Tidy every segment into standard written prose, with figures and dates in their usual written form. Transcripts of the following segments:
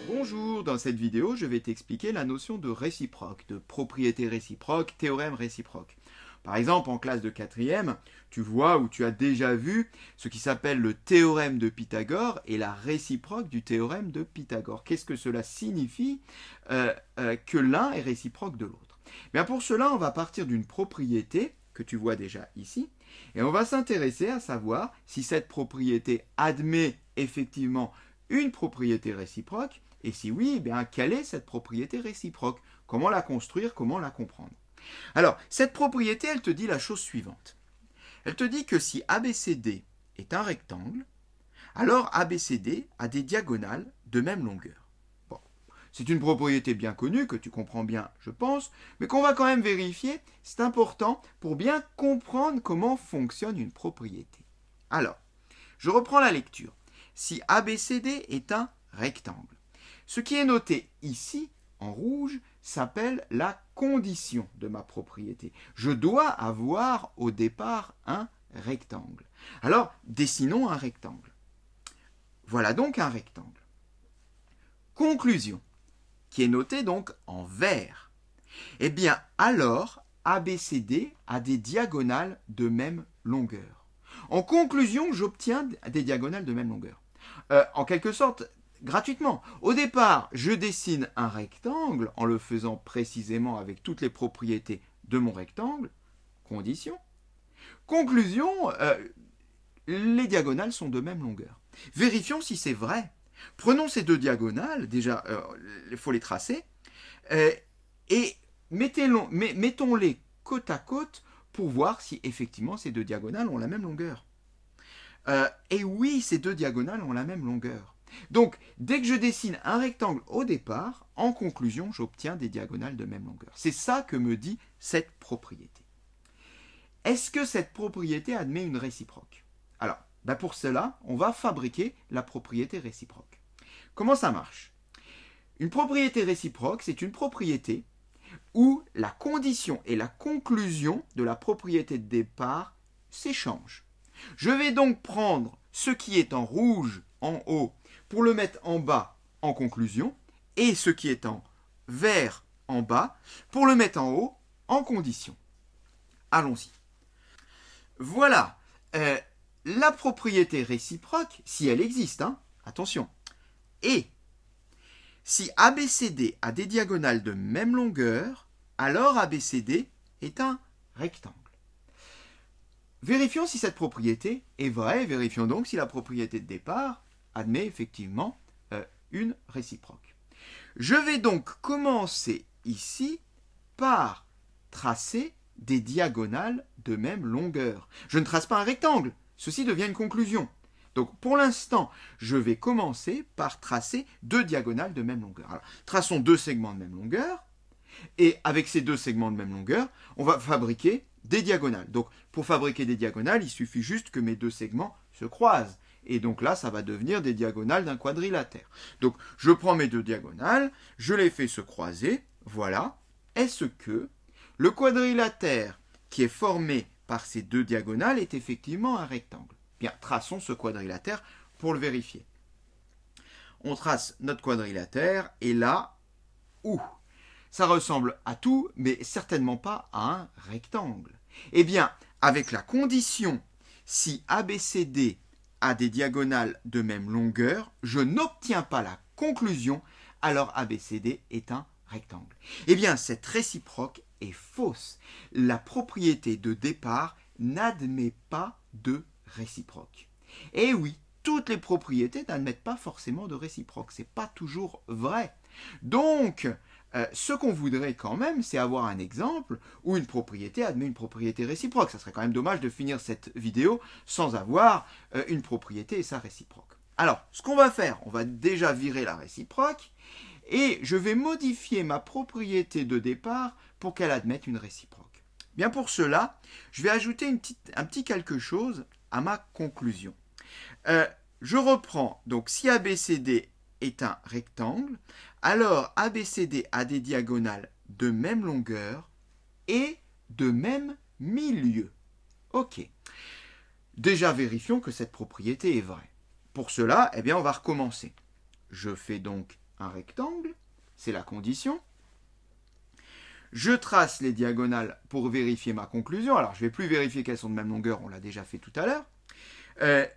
Bonjour, dans cette vidéo, je vais t'expliquer la notion de réciproque, de propriété réciproque, théorème réciproque. Par exemple, en classe de 4e, tu vois ou tu as déjà vu ce qui s'appelle le théorème de Pythagore et la réciproque du théorème de Pythagore. Qu'est-ce que cela signifie que l'un est réciproque de l'autre? Bien, pour cela, on va partir d'une propriété que tu vois déjà ici, et on va s'intéresser à savoir si cette propriété admet effectivement une propriété réciproque, et si oui, eh bien, quelle est cette propriété réciproque? Comment la construire? Comment la comprendre? Alors, cette propriété, elle te dit la chose suivante. Elle te dit que si ABCD est un rectangle, alors ABCD a des diagonales de même longueur. Bon, c'est une propriété bien connue, que tu comprends bien, je pense, mais qu'on va quand même vérifier. C'est important pour bien comprendre comment fonctionne une propriété. Alors, je reprends la lecture. Si ABCD est un rectangle, ce qui est noté ici, en rouge, s'appelle la condition de ma propriété. Je dois avoir au départ un rectangle. Alors, dessinons un rectangle. Voilà donc un rectangle. Conclusion, qui est notée donc en vert. Eh bien, alors, ABCD a des diagonales de même longueur. En conclusion, j'obtiens des diagonales de même longueur. En quelque sorte, gratuitement. Au départ, je dessine un rectangle en le faisant précisément avec toutes les propriétés de mon rectangle. Condition. Conclusion, les diagonales sont de même longueur. Vérifions si c'est vrai. Prenons ces deux diagonales, déjà, il faut les tracer, et mettons-les côte à côte pour voir si effectivement ces deux diagonales ont la même longueur. Et oui, ces deux diagonales ont la même longueur. Donc, dès que je dessine un rectangle au départ, en conclusion, j'obtiens des diagonales de même longueur. C'est ça que me dit cette propriété. Est-ce que cette propriété admet une réciproque? Alors, pour cela, on va fabriquer la propriété réciproque. Comment ça marche? Une propriété réciproque, c'est une propriété où la condition et la conclusion de la propriété de départ s'échangent. Je vais donc prendre ce qui est en rouge en haut pour le mettre en bas en conclusion et ce qui est en vert en bas pour le mettre en haut en condition. Allons-y. Voilà, la propriété réciproque, si elle existe, attention, et si ABCD a des diagonales de même longueur, alors ABCD est un rectangle. Vérifions si cette propriété est vraie, vérifions donc si la propriété de départ admet effectivement une réciproque. Je vais donc commencer ici par tracer des diagonales de même longueur. Je ne trace pas un rectangle, ceci devient une conclusion. Donc pour l'instant, je vais commencer par tracer deux diagonales de même longueur. Alors, traçons deux segments de même longueur, et avec ces deux segments de même longueur, on va fabriquer des diagonales. Donc, pour fabriquer des diagonales, il suffit juste que mes deux segments se croisent. Et donc là, ça va devenir des diagonales d'un quadrilatère. Donc, je prends mes deux diagonales, je les fais se croiser, voilà. Est-ce que le quadrilatère qui est formé par ces deux diagonales est effectivement un rectangle? Bien, traçons ce quadrilatère pour le vérifier. On trace notre quadrilatère, et là, ça ressemble à tout, mais certainement pas à un rectangle. Eh bien, avec la condition, si ABCD a des diagonales de même longueur, je n'obtiens pas la conclusion, alors ABCD est un rectangle. Eh bien, cette réciproque est fausse. La propriété de départ n'admet pas de réciproque. Et oui, toutes les propriétés n'admettent pas forcément de réciproque. Ce n'est pas toujours vrai. Donc, ce qu'on voudrait quand même, c'est avoir un exemple où une propriété admet une propriété réciproque. Ça serait quand même dommage de finir cette vidéo sans avoir une propriété et sa réciproque. Alors, ce qu'on va faire, on va déjà virer la réciproque et je vais modifier ma propriété de départ pour qu'elle admette une réciproque. Bien pour cela, je vais ajouter un petit quelque chose à ma conclusion. Je reprends, donc si ABCD est un rectangle, alors ABCD a des diagonales de même longueur et de même milieu. Ok. Déjà vérifions que cette propriété est vraie. Pour cela, eh bien, on va recommencer. Je fais donc un rectangle, c'est la condition. Je trace les diagonales pour vérifier ma conclusion. Alors, je ne vais plus vérifier qu'elles sont de même longueur, on l'a déjà fait tout à l'heure.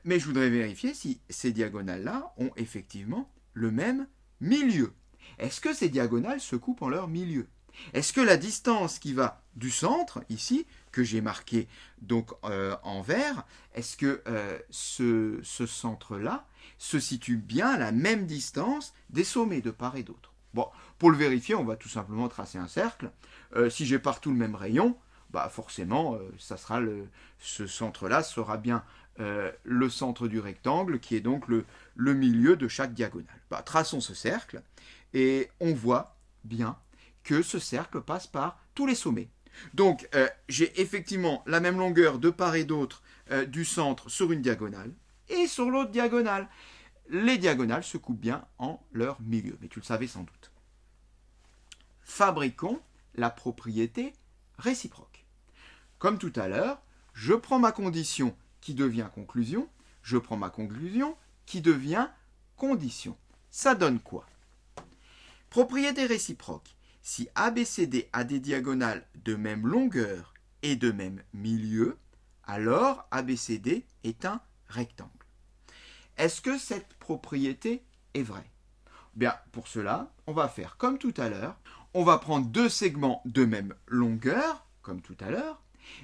Mais je voudrais vérifier si ces diagonales-là ont effectivement le même milieu. Est-ce que ces diagonales se coupent en leur milieu? Est-ce que la distance qui va du centre, ici, que j'ai marqué donc en vert, est-ce que ce centre-là se situe bien à la même distance des sommets de part et d'autre? Bon, pour le vérifier, on va tout simplement tracer un cercle. Si j'ai partout le même rayon, bah forcément, ce centre-là sera bien le centre du rectangle, qui est donc le milieu de chaque diagonale. Bah, traçons ce cercle, et on voit bien que ce cercle passe par tous les sommets. Donc, j'ai effectivement la même longueur de part et d'autre du centre sur une diagonale, et sur l'autre diagonale. Les diagonales se coupent bien en leur milieu, mais tu le savais sans doute. Fabriquons la propriété réciproque. Comme tout à l'heure, je prends ma condition qui devient conclusion, je prends ma conclusion qui devient condition. Ça donne quoi? Propriété réciproque. Si ABCD a des diagonales de même longueur et de même milieu, alors ABCD est un rectangle. Est-ce que cette propriété est vraie? Bien, pour cela, on va faire comme tout à l'heure. On va prendre deux segments de même longueur, comme tout à l'heure,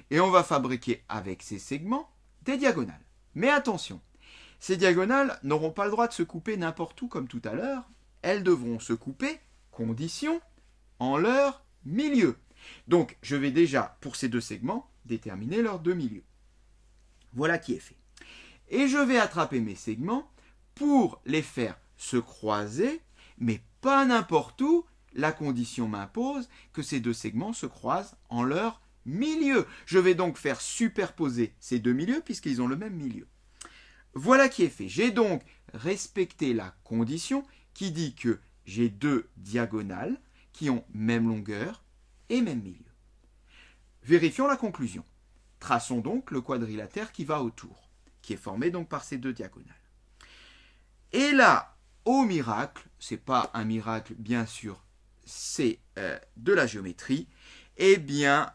et on va fabriquer avec ces segments des diagonales. Mais attention, ces diagonales n'auront pas le droit de se couper n'importe où comme tout à l'heure. Elles devront se couper, condition, en leur milieu. Donc, je vais déjà, pour ces deux segments, déterminer leurs deux milieux. Voilà qui est fait. Et je vais attraper mes segments pour les faire se croiser, mais pas n'importe où. La condition m'impose que ces deux segments se croisent en leur milieu. Je vais donc faire superposer ces deux milieux puisqu'ils ont le même milieu. Voilà qui est fait. J'ai donc respecté la condition qui dit que j'ai deux diagonales qui ont même longueur et même milieu. Vérifions la conclusion. Traçons donc le quadrilatère qui va autour, qui est formé donc par ces deux diagonales. Et là, au miracle, c'est pas un miracle bien sûr, c'est de la géométrie, eh bien,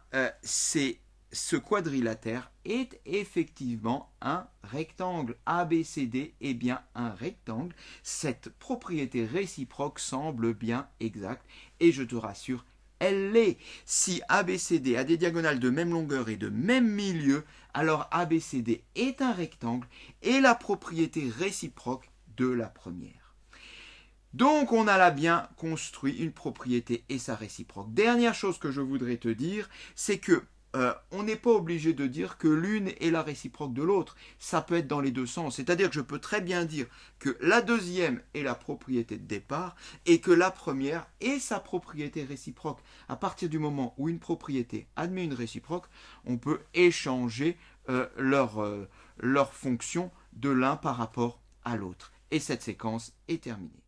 ce quadrilatère est effectivement un rectangle. ABCD est bien un rectangle. Cette propriété réciproque semble bien exacte et je te rassure, elle l'est. Si ABCD a des diagonales de même longueur et de même milieu, alors ABCD est un rectangle et la propriété réciproque de la première. Donc, on a là bien construit une propriété et sa réciproque. Dernière chose que je voudrais te dire, c'est que on n'est pas obligé de dire que l'une est la réciproque de l'autre. Ça peut être dans les deux sens. C'est-à-dire que je peux très bien dire que la deuxième est la propriété de départ et que la première est sa propriété réciproque. À partir du moment où une propriété admet une réciproque, on peut échanger leur fonction de l'un par rapport à l'autre. Et cette séquence est terminée.